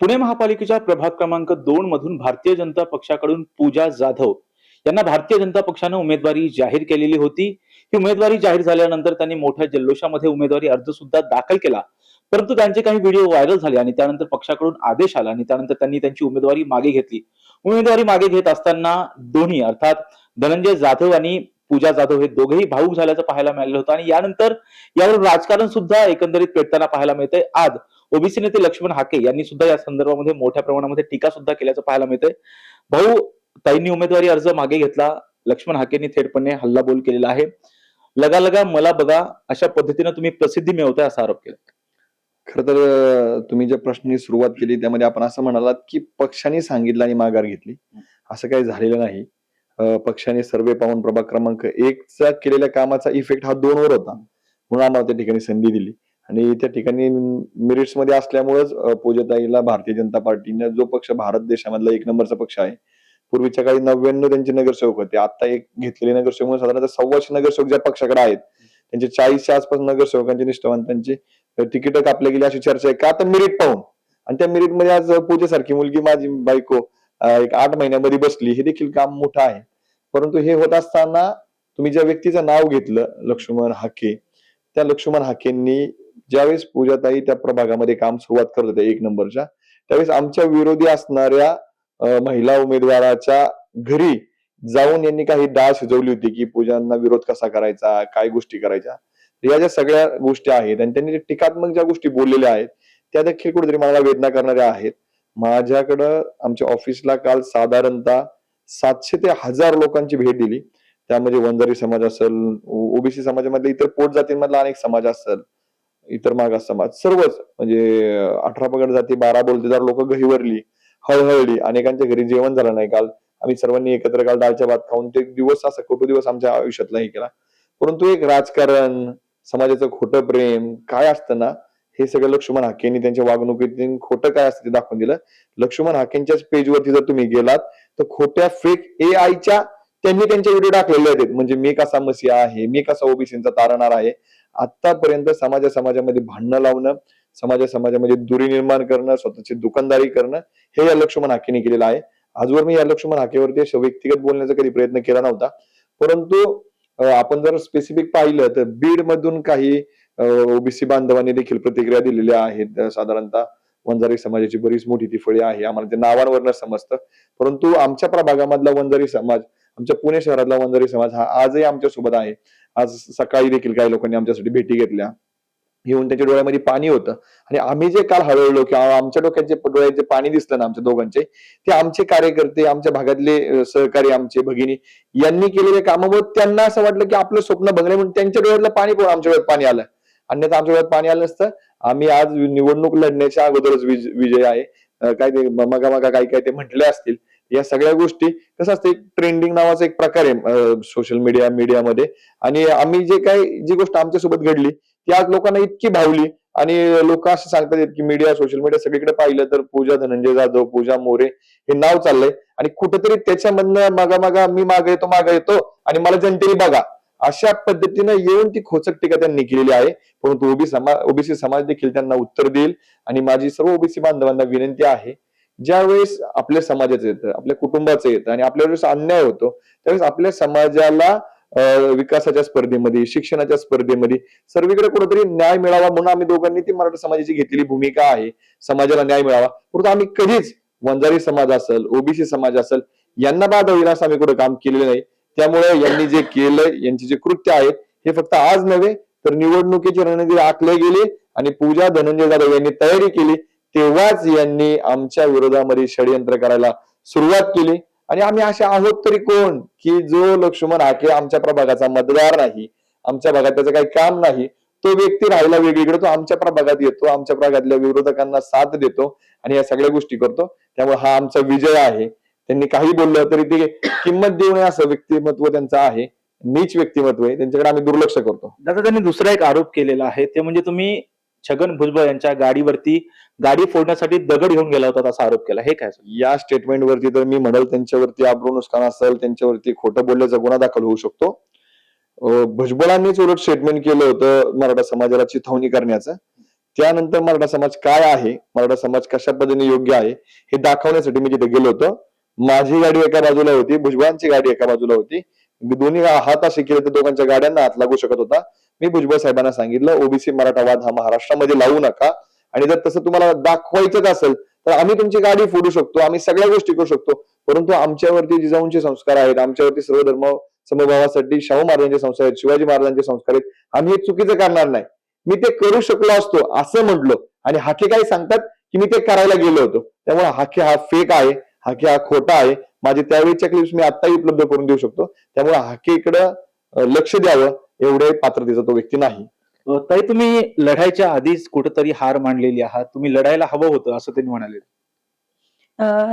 पुणे महापालिकेच्या प्रभाग क्रमांक 2 मधून भारतीय जनता पक्षाकडून पूजा जाधव यांना भारतीय जनता पक्षाने उमेदवारी जाहीर केलेली होती. ही उमेदवारी जाहीर झाल्यानंतर त्यांनी मोठ्या जल्लोषामध्ये उमेदवारी अर्ज सुद्धा दाखल केला. परंतु त्यांचे काही व्हिडिओ व्हायरल झाले आणि त्यानंतर पक्षाकडून आदेश आला आणि त्यानंतर त्यांनी त्यांची उमेदवारी मागे घेतली. उमेदवारी मागे घेत असताना दोन्ही अर्थात धनंजय जाधव आणि पूजा जाधव हे दोघेही भाऊक झाल्याचं पाहायला मिळालं होतं आणि यानंतर यावर राजकारण सुद्धा एकंदरीत पेटताना पाहायला मिळतंय. आज ओबीसी नेते लक्ष्मण हाके यांनी सुद्धा या संदर्भामध्ये मोठ्या प्रमाणामध्ये टीका सुद्धा केल्याचं पाहायला मिळतंय. भाऊ, ताईंनी उमेदवारी अर्ज मागे घेतला. लक्ष्मण हाकेंनी थेटपणे हल्लाबोल केलेला आहे. लगा लगा मला बघा अशा पद्धतीने तुम्ही प्रसिद्धी मिळवताय असा आरोप केला. खरं तर तुम्ही ज्या प्रश्नांनी सुरुवात केली त्यामध्ये आपण असं म्हणालात की पक्षाने सांगितलं आणि माघार घेतली. असं काही झालेलं नाही. पक्षाने सर्वे पाहून प्रभाग क्रमांक 1 चा केलेल्या कामाचा इफेक्ट हा 2 वर होता. म्हणून आम्हाला त्या ठिकाणी संधी दिली आणि त्या ठिकाणी मेरिट्स मध्ये असल्यामुळेच पूजाताईला भारतीय जनता पार्टीने, जो पक्ष भारत देशामधला 1 नंबरचा पक्ष आहे, पूर्वीच्या काळी 99 त्यांचे नगरसेवक होते. आता एक घेतलेले नगरसेवक साधारणतः 125 नगरसेवक ज्या पक्षाकडे आहेत त्यांचे 40च्या आसपास नगरसेवकांचे निष्ठावंतांची तिकीट कापले गेली अशी चर्चा आहे. का तर मेरिट पाहून. आणि त्या मेरिट मध्ये आज पूजेसारखी मुलगी, माझी बायको, एक 8 महिन्यामध्ये बसली, हे देखील काम मोठं आहे. परंतु हे होत असताना तुम्ही ज्या व्यक्तीचं नाव घेतलं, लक्ष्मण हाके, त्या लक्ष्मण हाकेंनी ज्यावेळेस पूजाताई त्या प्रभागामध्ये काम सुरुवात करत होत्या 1 नंबरच्या, त्यावेळेस आमच्या विरोधी असणाऱ्या महिला उमेदवाराच्या घरी जाऊन यांनी काही डाळ शिजवली होती की पूजांना विरोध कसा करायचा, काय गोष्टी करायच्या. या ज्या सगळ्या गोष्टी आहेत आणि त्यांनी टीकात्मक ज्या गोष्टी बोललेल्या आहेत त्या देखील कुठेतरी मला वेदना करणाऱ्या आहेत. माझ्याकडं आमच्या ऑफिसला काल साधारणतः 700 ते 1000 लोकांची भेट दिली. त्यामध्ये वंजारी समाज असेल, ओबीसी समाजामधले इतर पोट जातींमधला अनेक समाज असेल, इतर मागास समाज, सर्वच म्हणजे 18 पगड जाती 12 बोलतेदार लोक गहिवरली, हळहळली. अनेकांच्या घरी जेवण झालं नाही काल. आम्ही सर्वांनी एकत्र काल डाळच्या भात खाऊन ते दिवस असा कटू दिवस आमच्या आयुष्यातला हे केला. परंतु एक राजकारण, समाजाचं खोटं प्रेम काय असतं ना, हे सगळं लक्ष्मण हाकेंनी त्यांच्या वागणुकीतून खोटं काय असतं ते दाखवून दिलं. लक्ष्मण हाकेंच्याच पेजवरती जर तुम्ही गेलात तर खोट्या फेक एआयच्या त्यांनी त्यांचे व्हिडिओ टाकलेले आहेत. म्हणजे मी कसा मसीहा आहे, मी कसा ओबीसींचा तारणार आहे. आतापर्यंत समाजामध्ये भांडणं लावणं, समाजामध्ये दुरी निर्माण करणं, स्वतःची दुकानदारी करणं, हे या लक्ष्मण हाकेंनी केलेलं आहे. आजवर मी या लक्ष्मण हाकेवरती व्यक्तिगत बोलण्याचा कधी प्रयत्न केला नव्हता. परंतु आपण जर स्पेसिफिक पाहिलं तर बीड मधून काही ओबीसी बांधवांनी देखील प्रतिक्रिया दिलेल्या आहेत. साधारणतः वंजारी समाजाची बरीच मोठी ती फळी आहे. आम्हाला ते नावांवरनं समजतं. परंतु आमच्या प्रभागामधला वंजारी समाज, आमच्या पुणे शहरातला वंजारी समाज हा आजही आमच्या सोबत आहे. आज सकाळी देखील काही लोकांनी आमच्यासाठी भेटी घेतल्या. येऊन त्याच्या डोळ्यामध्ये पाणी होतं आणि आम्ही जे काल हळहळलो किंवा आमच्या डोळ्यात जे पाणी दिसलं ना आमच्या दोघांचे, ते आमचे कार्यकर्ते, आमच्या भागातले सहकारी, आमचे भगिनी यांनी केलेल्या कामामुळे त्यांना असं वाटलं की आपलं स्वप्न भंगले, म्हणून त्यांच्या डोळ्यातलं पाणी पण आमच्या डोळ्यात पाणी आलं. अन्यथा आमच्या डोळ्यात पाणी आलं नसतं. आम्ही आज निवडणूक लढण्याच्या अगोदरच विजय आहे. काय ते मगा काय ते म्हटले असतील. या सगळ्या गोष्टी कसं असतं, ट्रेंडिंग नावाचा एक प्रकार आहे सोशल मीडियामध्ये. आणि आम्ही जी गोष्ट आमच्यासोबत घडली ती आज लोकांना इतकी भावली आणि लोक असं सांगतात की सोशल मीडिया सगळीकडे पाहिलं तर पूजा धनंजय जाधव, पूजा मोरे हे नाव चाललंय आणि कुठेतरी त्याच्यामधनं मी मागे येतो आणि मला जनतेने बघा, अशा पद्धतीनं येऊन ती खोचक टीका त्यांनी केलेली आहे. परंतु ओबीसी समाज देखील त्यांना उत्तर देईल. आणि माझी सर्व ओबीसी बांधवांना विनंती आहे, ज्यावेळेस आपल्या समाजाचं येतं, आपल्या कुटुंबाचं येतं आणि आपल्यावेळेस अन्याय होतो, त्यावेळेस आपल्या समाजाला विकासाच्या स्पर्धेमध्ये, शिक्षणाच्या स्पर्धेमध्ये सर्वीकडे कुठेतरी न्याय मिळावा म्हणून आम्ही दोघांनी ती मराठा समाजाची घेतलेली भूमिका आहे. समाजाला न्याय मिळावा. परंतु आम्ही कधीच वंजारी समाज असेल, ओबीसी समाज असेल यांना बाधा होईल असं आम्ही कुठे काम केलेलं नाही. त्यामुळे यांनी जे केलंय, यांची जे कृत्य आहेत, हे फक्त आज नव्हे तर निवडणुकीची रणनीती आखले गेली आणि पूजा धनंजय जाधव यांनी तयारी केली तेव्हाच यांनी आमच्या विरोधामध्ये षडयंत्र करायला सुरुवात केली. आणि आम्ही असे आहोत तरी कोण की जो लक्ष्मण हाके आमच्या प्रभागाचा मतदार नाही, आमच्या भागात त्याचं काही काम नाही, तो व्यक्ती राहिला वेगळीकडे, तो आमच्या प्रभागात येतो, आमच्या प्रभागातल्या विरोधकांना साथ देतो आणि या सगळ्या गोष्टी करतो. त्यामुळे हा आमचा विजय आहे. त्यांनी काही बोललं तरी ते किंमत देऊ नये असं व्यक्तिमत्व त्यांचं आहे. नीच व्यक्तिमत्व आहे, त्यांच्याकडे आम्ही दुर्लक्ष करतो. दादा, त्यांनी दुसरा एक आरोप केलेला आहे, ते म्हणजे तुम्ही छगन भुजबळ यांच्या गाडी फोडण्यासाठी दगड घेऊन गेला होता असा आरोप केला. हे काय? या स्टेटमेंटवरती तर मी म्हणेल त्यांच्यावरती अब्रू नुकसान असेल, त्यांच्यावरती खोटं बोलल्याचा गुन्हा दाखल होऊ शकतो. भुजबळांनीच उलट स्टेटमेंट केलं होतं मराठा समाजाला चिथावणी करण्याचं. त्यानंतर मराठा समाज काय आहे, मराठा समाज कशा पद्धतीने योग्य आहे हे दाखवण्यासाठी मी तिथे गेलो होतो. माझी गाडी एका बाजूला होती, भुजबळांची गाडी एका बाजूला होती. दोन्ही हात असे केले तर दोघांच्या गाड्यांना हात लागू शकत होता. मी भुजबळ साहेबांना सांगितलं, ओबीसी मराठा वाद हा महाराष्ट्रामध्ये लावू नका, आणि जर तसं तुम्हाला दाखवायचंच असेल तर आम्ही तुमची गाडी फोडू शकतो, आम्ही सगळ्या गोष्टी करू शकतो, परंतु आमच्यावरती जिजाऊंचे संस्कार आहेत, आमच्यावरती सर्व धर्म समभावासाठी शाहू महाराजांचे संस्कार आहेत, शिवाजी महाराजांचे संस्कार आहेत, आम्ही हे चुकीचं करणार नाही. मी ते करू शकलो असतो असं म्हटलो, आणि हाके काय सांगतात की मी ते करायला गेलो होतो. त्यामुळे हाके हा फेक आहे, हाके हा खोटा आहे. माझे त्यावेळीच्या क्लिप्स मी आत्ताही उपलब्ध करून देऊ शकतो. त्यामुळे हाके इकडं लक्ष द्यावं एवढे पात्रतेचा तो व्यक्ती नाही. ताई, तुम्ही लढायच्या आधीच कुठेतरी हार मानलेली आहात, तुम्ही लढायला हवं होतं असं त्यांनी म्हणाले.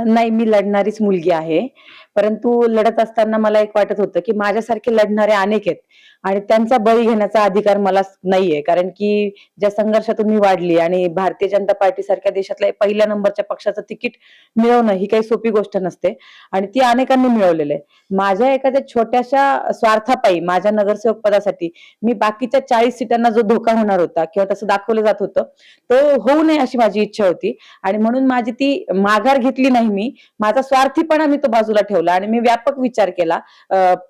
नाही, मी लढणारीच मुलगी आहे. परंतु लढत असताना मला एक वाटत होतं, की माझ्यासारखे लढणारे अनेक आहेत आणि त्यांचा बळी घेण्याचा अधिकार मला नाहीये. कारण की ज्या संघर्षातून मी वाढली आणि भारतीय जनता पार्टी सारख्या देशातल्या पहिल्या नंबरच्या पक्षाचं तिकीट मिळवणं ही काही सोपी गोष्ट नसते आणि ती अनेकांनी मिळवलेलं आहे. माझ्या एखाद्या छोट्याशा स्वार्थापायी माझ्या नगरसेवक पदासाठी मी बाकीच्या 40 सीटांना जो धोका होणार होता किंवा तसं दाखवलं जात होतं, तो होऊ नये अशी माझी इच्छा होती आणि म्हणून माझी ती माघार घेतली नाही मी. माझा स्वार्थीपणा मी तो बाजूला ठेवला आणि मी व्यापक विचार केला,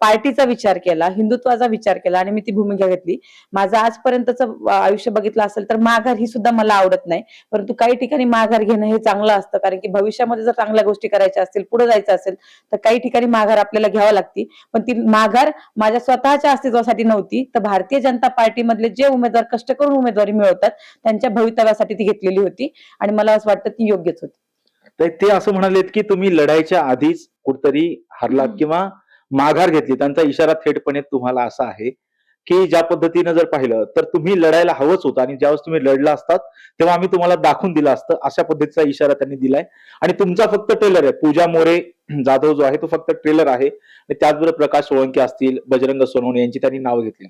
पार्टीचा विचार केला, हिंदुत्वाचा विचार केला आणि मी ती भूमिका घेतली. माझं आजपर्यंतचं आयुष्य बघितलं असेल तर माघार ही सुद्धा मला आवडत नाही. परंतु काही ठिकाणी माघार घेणं हे चांगलं असतं, कारण की भविष्यामध्ये जर चांगल्या गोष्टी करायच्या असतील, पुढे जायचं असेल तर काही ठिकाणी माघार आपल्याला घ्यावी लागते. पण ती माघार माझ्या स्वतःच्या अस्तित्वासाठी नव्हती, तर भारतीय जनता पार्टीमधले जे उमेदवार कष्ट करून उमेदवारी मिळवतात त्यांच्या भवितव्यासाठी ती घेतलेली होती आणि मला असं वाटतं ती योग्यच होती. तर ते असं म्हणालेत की तुम्ही लढायच्या आधीच कुठतरी हरलात किंवा माघार घेतली. त्यांचा इशारा थेटपणे तुम्हाला असा आहे की ज्या पद्धतीनं जर पाहिलं तर तुम्ही लढायला हवंच होतं आणि ज्यावेळेस तुम्ही लढला असतात तेव्हा आम्ही तुम्हाला दाखवून दिलं असतं, अशा पद्धतीचा इशारा त्यांनी दिलाय. आणि तुमचा फक्त ट्रेलर आहे, पूजा मोरे जाधव जो आहे तो फक्त ट्रेलर आहे. आणि त्याचबरोबर प्रकाश सोळंके असतील, बजरंग सोनवणे यांची त्यांनी नावं घेतली.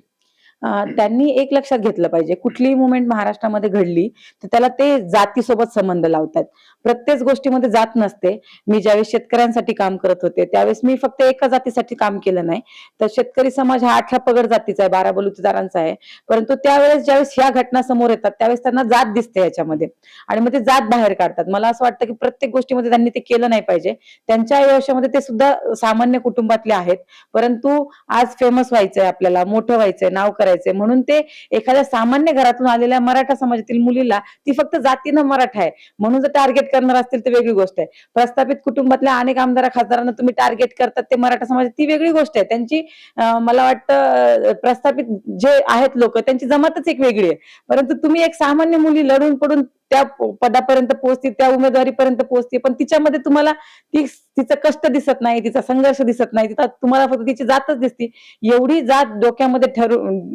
त्यांनी एक लक्षात घेतलं पाहिजे, कुठलीही मुवमेंट महाराष्ट्रामध्ये घडली तर त्याला ते जातीसोबत संबंध लावतात. प्रत्येक गोष्टीमध्ये जात नसते. मी ज्यावेळेस शेतकऱ्यांसाठी काम करत होते त्यावेळेस मी फक्त एका जातीसाठी काम केलं नाही, तर शेतकरी समाज हा 18 पगड जातीचा आहे, 12 बलुतेदारांचा आहे. परंतु त्यावेळेस ज्यावेळेस ह्या घटना समोर येतात त्यावेळेस त्यांना जात दिसते याच्यामध्ये आणि मग ते जात बाहेर काढतात. मला असं वाटतं की प्रत्येक गोष्टीमध्ये त्यांनी ते केलं नाही पाहिजे. त्यांच्या आयुष्यामध्ये ते सुद्धा सामान्य कुटुंबातले आहेत, परंतु आज फेमस व्हायचंय, आपल्याला मोठं व्हायचंय, नाव करायचंय म्हणून ते एखाद्या सामान्य घरातून आलेल्या मराठा समाजातील मुलीला ती फक्त जातीनं मराठा आहे म्हणून जर टार्गेट करणार असतील तर वेगळी गोष्ट आहे. प्रस्थापित कुटुंबातल्या अनेक आमदार खासदारांना तुम्ही टार्गेट करतात ते मराठा समाज, ती वेगळी गोष्ट आहे. त्यांची मला वाटतं प्रस्थापित जे आहेत लोक त्यांची जमातच एक वेगळी आहे. परंतु तुम्ही एक सामान्य मुली लढून पडून त्या पदापर्यंत पोहोचते, त्या उमेदवारीपर्यंत पोहोचते, पण तिच्यामध्ये तुम्हाला तिचं कष्ट दिसत नाही, तिचा संघर्ष दिसत नाही, तुम्हाला फक्त तिची जातच दिसते. एवढी जात डोक्यामध्ये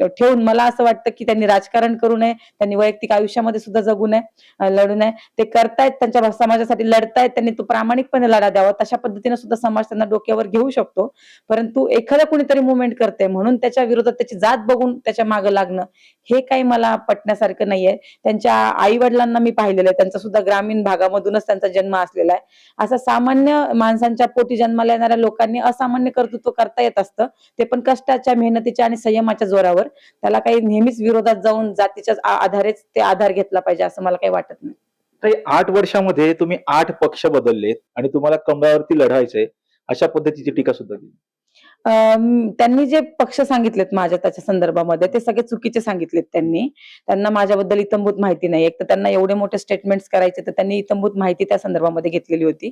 ठेवून मला असं वाटतं की त्यांनी राजकारण करू नये, त्यांनी वैयक्तिक आयुष्यामध्ये सुद्धा जगू नये, लढू नये. ते करतायत, त्यांच्या समाजासाठी लढतायत, त्यांनी तो प्रामाणिकपणे लढा द्यावा. तशा पद्धतीने सुद्धा समाज त्यांना डोक्यावर घेऊ शकतो. परंतु एखादं कुणीतरी मुवमेंट करते म्हणून त्याच्या विरोधात त्याची जात बघून त्याच्या मागे लागणं हे काही मला पटण्यासारखं नाहीये. त्यांच्या आई वडिलांना मी पाहिलेलं आहे, त्यांचा सुद्धा ग्रामीण भागामधूनच त्यांचा जन्म असलेला आहे. असा सामान्य माणसांच्या पोटी जन्माला येणाऱ्या लोकांनी असामान्य कर्तृत्व करता येत असतं, ते पण कष्टाच्या, मेहनतीच्या आणि संयमाच्या जोरावर. त्याला काही नेहमीच विरोधात जाऊन जातीच्या आधारेच ते आधार घेतला पाहिजे असं मला काही वाटत नाही. तर 8 वर्षामध्ये तुम्ही 8 पक्ष बदललेत आणि तुम्हाला कमळावरती लढायचंय अशा पद्धतीची टीका सुद्धा केली. त्यांनी जे पक्ष सांगितलेत माझ्या त्याच्या संदर्भामध्ये ते सगळे चुकीचे सांगितलेत. त्यांना माझ्याबद्दल इतंभूत माहिती नाही. एक तर त्यांना एवढे मोठे स्टेटमेंट्स करायचे तर त्यांनी इतंभूत माहिती त्या संदर्भामध्ये घेतलेली होती,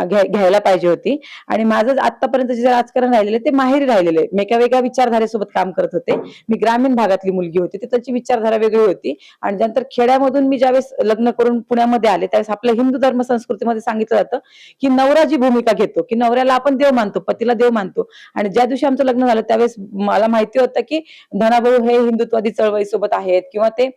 घ्यायला पाहिजे होती. आणि माझं आतापर्यंत जे राजकारण राहिलेलं ते माहेरी राहिलेले. मी एका वेगळ्या विचारधारेसोबत काम करत होते. मी ग्रामीण भागातली मुलगी होती, तर त्याची विचारधारा वेगळी होती. आणि नंतर खेड्यामधून मी ज्यावेळेस लग्न करून पुण्यामध्ये आले त्यावेळेस आपल्या हिंदू धर्म संस्कृतीमध्ये सांगितलं जातं की नवरा जी भूमिका घेतो, की नवऱ्याला आपण देव मानतो, पतीला देव मानतो. आणि ज्या दिवशी आमचं लग्न झालं त्यावेळेस मला माहिती होतं की धनाभाऊ हे हिंदुत्वादी चळवळी सोबत आहेत किंवा ते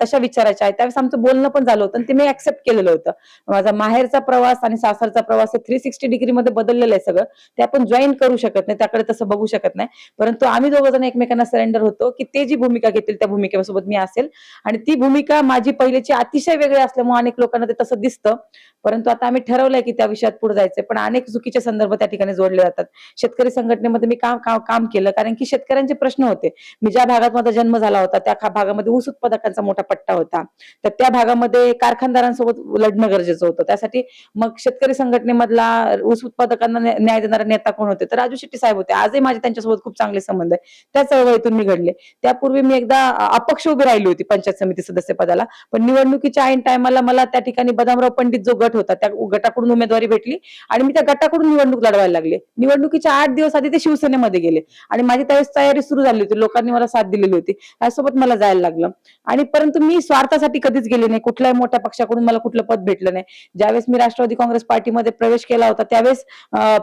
तशा विचाराचे आहेत. त्यावेळेस आमचं बोलणं पण झालं होतं आणि ते मी ऍक्सेप्ट केलेलं होतं. माझा माहेरचा प्रवास आणि सासरचा प्रवास हे 360 डिग्री मध्ये बदललेलं आहे सगळं. ते आपण जॉईन करू शकत नाही, त्याकडे तसं बघू शकत नाही. परंतु आम्ही दोघं जण एकमेकांना सरेंडर होतो की ते जी भूमिका घेतील त्या भूमिकेसोबत मी असेल. आणि ती भूमिका माझी पहिल्याची अतिशय वेगळी असल्यामुळे अनेक लोकांना ते तसं दिसतं. परंतु आता आम्ही ठरवलंय की त्या विषयात पुढे जायचंय, पण अनेक चुकीचे संदर्भ त्या ठिकाणी जोडले जातात. शेतकरी संघटनेमध्ये मी काम केलं, कारण की शेतकऱ्यांचे प्रश्न होते. मी ज्या भागात माझा जन्म झाला होता त्या भागामध्ये ऊस उत्पादकांचा मोठा पट्टा होता, तर त्या भागामध्ये कारखानदारांसोबत लढणं गरजेचं होतं. त्यासाठी मग शेतकरी संघटनेमधला ऊस उत्पादकांना न्याय देणारा नेता कोण होते, तर राजू शेट्टी साहेब होते. आजही माझे त्यांच्यासोबत खूप चांगले संबंध आहे. त्या चळवळीतून मी घडले. त्यापूर्वी मी एकदा अपक्ष उभी राहिली होती पंचायत समिती सदस्य पदाला, पण निवडणुकीच्या ऐन टायमाला मला त्या ठिकाणी बदामराव पंडित जो गट होता त्या गटाकडून उमेदवारी भेटली आणि मी त्या गटाकडून निवडणूक लढवायला लागले. निवडणुकीच्या 8 दिवस आधी ते शिवसेनेमध्ये गेले आणि माझी त्यावेळेस तयारी सुरू झाली होती. लोकांनी मला साथ दिलेली होती, त्यासोबत मला जायला लागलं. आणि परंतु मी स्वार्थासाठी कधीच गेले नाही. कुठल्याही मोठ्या पक्षाकडून मला कुठलं पद भेटलं नाही. ज्यावेळेस मी राष्ट्रवादी काँग्रेस पार्टीमध्ये प्रवेश केला होता त्यावेळेस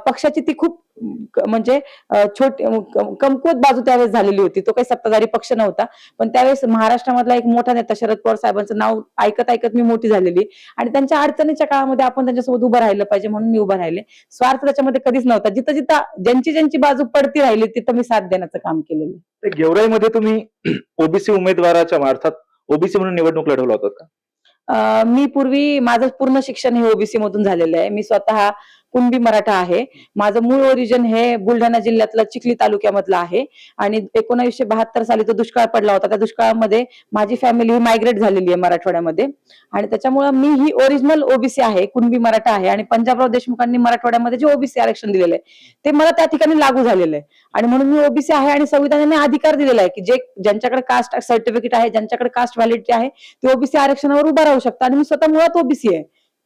पक्षाची ती खूप म्हणजे कमकुवत बाजू त्यावेळेस झालेली होती. तो काही सत्ताधारी पक्ष नव्हता, पण त्यावेळेस महाराष्ट्रामधला एक मोठा नेता शरद पवार साहेबांचं नाव ऐकत ऐकत मी मोठी झालेली आणि त्यांच्या अडचणीच्या काळामध्ये आपण त्यांच्यासोबत उभं राहिलं पाहिजे म्हणून मी उभं राहिले. स्वार्थ त्याच्यामध्ये कधीच नव्हता. जिथं जिथं ज्यांची बाजू पडती राहिली तिथं मी साथ देण्याचं काम केलेलं. तर गेवराईमध्ये तुम्ही ओबीसी उमेदवाराच्या अर्थात ओबीसी म्हणून निवडणूक लढवला होता का? मी पूर्वी माझं पूर्ण शिक्षण हे ओबीसी मधून झालेलं आहे. मी स्वतः कुणबी मराठा आहे. माझं मूळ ओरिजिन हे बुलढाणा जिल्ह्यातलं चिखली तालुक्यामधलं आहे आणि 1972 साली जो दुष्काळ पडला होता त्या दुष्काळामध्ये माझी फॅमिली ही मायग्रेट झालेली आहे मराठवाड्यामध्ये आणि त्याच्यामुळे मी ही ओरिजिनल ओबीसी आहे, कुणबी मराठा आहे आणि पंजाबराव देशमुखांनी मराठवाड्यामध्ये जे ओबीसी आरक्षण दिलेलं आहे ते मला त्या ठिकाणी लागू झालेलं आहे आणि म्हणून मी ओबीसी आहे आणि संविधानाने अधिकार दिलेला आहे की ज्यांच्याकडे कास्ट सर्टिफिकेट आहे, ज्यांच्याकडे कास्ट व्हॅलिडिटी आहे ते ओबीसी आरक्षणावर उभा राहू शकतात आणि मी स्वतः मुळात ओबीसी आहे.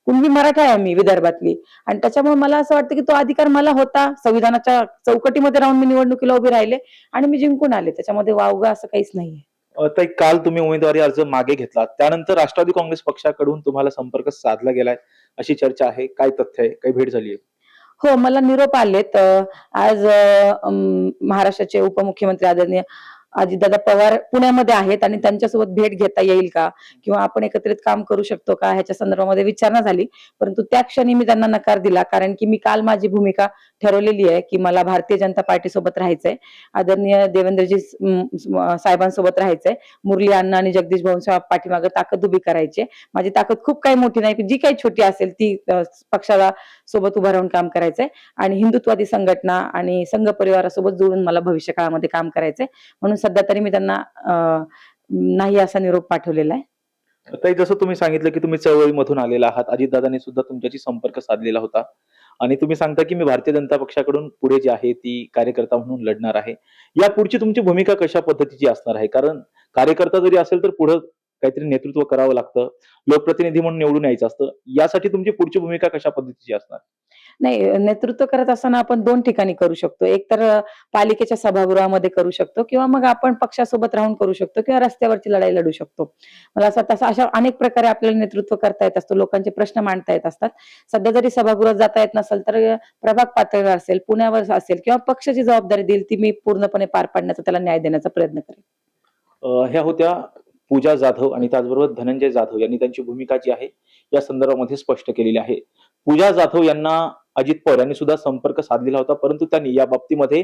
कुणबी मराठा आहे मी विदर्भातली आणि त्याच्यामुळे मला असं वाटतं की तो अधिकार मला होता. संविधानाच्या चौकटीमध्ये राहून मी निवडणुकीला उभी राहिले आणि मी जिंकून आले. त्याच्यामध्ये वावगं असं काहीच नाहीये. ताई, काल तुम्ही उमेदवारी अर्ज मागे घेतला, त्यानंतर राष्ट्रवादी काँग्रेस पक्षाकडून तुम्हाला संपर्क साधला गेलाय अशी चर्चा आहे. काय तथ्य आहे? काही भेट झाली आहे? हो, मला निरोप आलेत. आज महाराष्ट्राचे उपमुख्यमंत्री आदरणीय अजितदादा पवार पुण्यामध्ये आहेत आणि त्यांच्यासोबत भेट घेता येईल का किंवा आपण एकत्रित काम करू शकतो का ह्याच्या संदर्भामध्ये विचारणा झाली, परंतु त्या क्षणी मी त्यांना नकार दिला कारण की मी काल माझी भूमिका ठरवलेली आहे की मला भारतीय जनता पार्टी सोबत राहायचंय, आदरणीय देवेंद्रजी साहेबांसोबत राहायचंय, मुरली अण्णा आणि जगदीश भाऊंच्या पाठीमागे ताकद उभी करायची. माझी ताकद खूप काही मोठी नाही, जी काही छोटी असेल ती पक्षाला सोबत उभं राहून काम करायचंय आणि हिंदुत्वादी संघटना आणि संघ परिवारासोबत जोडून मला भविष्य काळामध्ये काम करायचंय. म्हणून सध्या तरी मी त्यांना नाही असा निरोप पाठवलेला आहे. ताई, जसं तुम्ही सांगितलं की तुम्ही चळवळीमधून आलेला आहात, अजितदादांनी सुद्धा तुमच्याशी संपर्क साधलेला होता आणि तुम्ही सांगता की मी भारतीय जनता पक्षाकडून पुढे जी आहे ती कार्यकर्ता म्हणून लढणार आहे. या पुढची तुमची भूमिका कशा पद्धतीची असणार आहे? कारण कार्यकर्ता जरी असेल तर पुढे काहीतरी नेतृत्व करावं लागतं, लोकप्रतिनिधी म्हणून निवडून यायचं असतं. यासाठी तुमची पुढची भूमिका कशा पद्धतीची असणार? नाही, नेतृत्व करत असताना आपण 2 ठिकाणी करू शकतो. एक तर पालिकेच्या सभागृहामध्ये करू शकतो किंवा मग आपण पक्षासोबत राहून करू शकतो किंवा रस्त्यावरची लढाई लढू शकतो. मला असं वाटतं अशा अनेक प्रकारे आपल्याला नेतृत्व करता येत असतं, लोकांचे प्रश्न मांडता येत असतात. सध्या जरी सभागृहात जाता येत नसेल तर प्रभाग पातळीवर असेल, पुण्यावर असेल किंवा पक्षाची जबाबदारी देईल ती मी पूर्णपणे पार पाडण्याचा, त्याला न्याय देण्याचा प्रयत्न करेन. ह्या होत्या पूजा जाधव आणि त्याचबरोबर धनंजय जाधव यांनी त्यांची भूमिका जी आहे या संदर्भामध्ये स्पष्ट केलेली आहे. पूजा जाधव यांना अजित पवार यांनी सुद्धा संपर्क साधलेला होता, परंतु त्यांनी या बाबतीमध्ये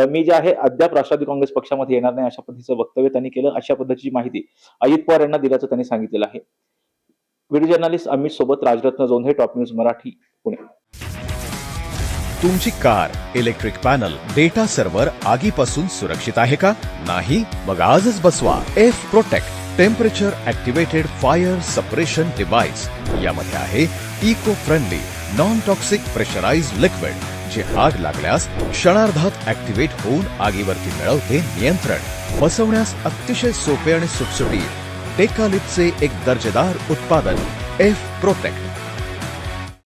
मी जे आहे अद्याप राष्ट्रवादी काँग्रेस पक्षामध्ये येणार नाही अशा पद्धतीचं वक्तव्य त्यांनी केलं. अशा पद्धतीची माहिती अजित पवार यांना दिल्याचं त्यांनी सांगितलेलं आहे. व्हिडिओ जर्नलिस्ट अमित सोबत राजरत्न जोंधे, टॉप न्यूज मराठी, पुणे. तुमची car, electric panel, data server आगीपासून सुरक्षित आहे का? नाही? मग आजच बसवा F protect temperature activated fire suppression device. यामध्ये आहे eco friendly non toxic pressurised liquid जे आग लागल्यास क्षणार्धात ऍक्टिव्हेट होऊन आगीवरती मिळवते नियंत्रण. बसवण्यास अतिशय सोपे आणि सुटसुटीत. टेकालिपचे एक दर्जेदार उत्पादन एफ प्रोटेक्ट.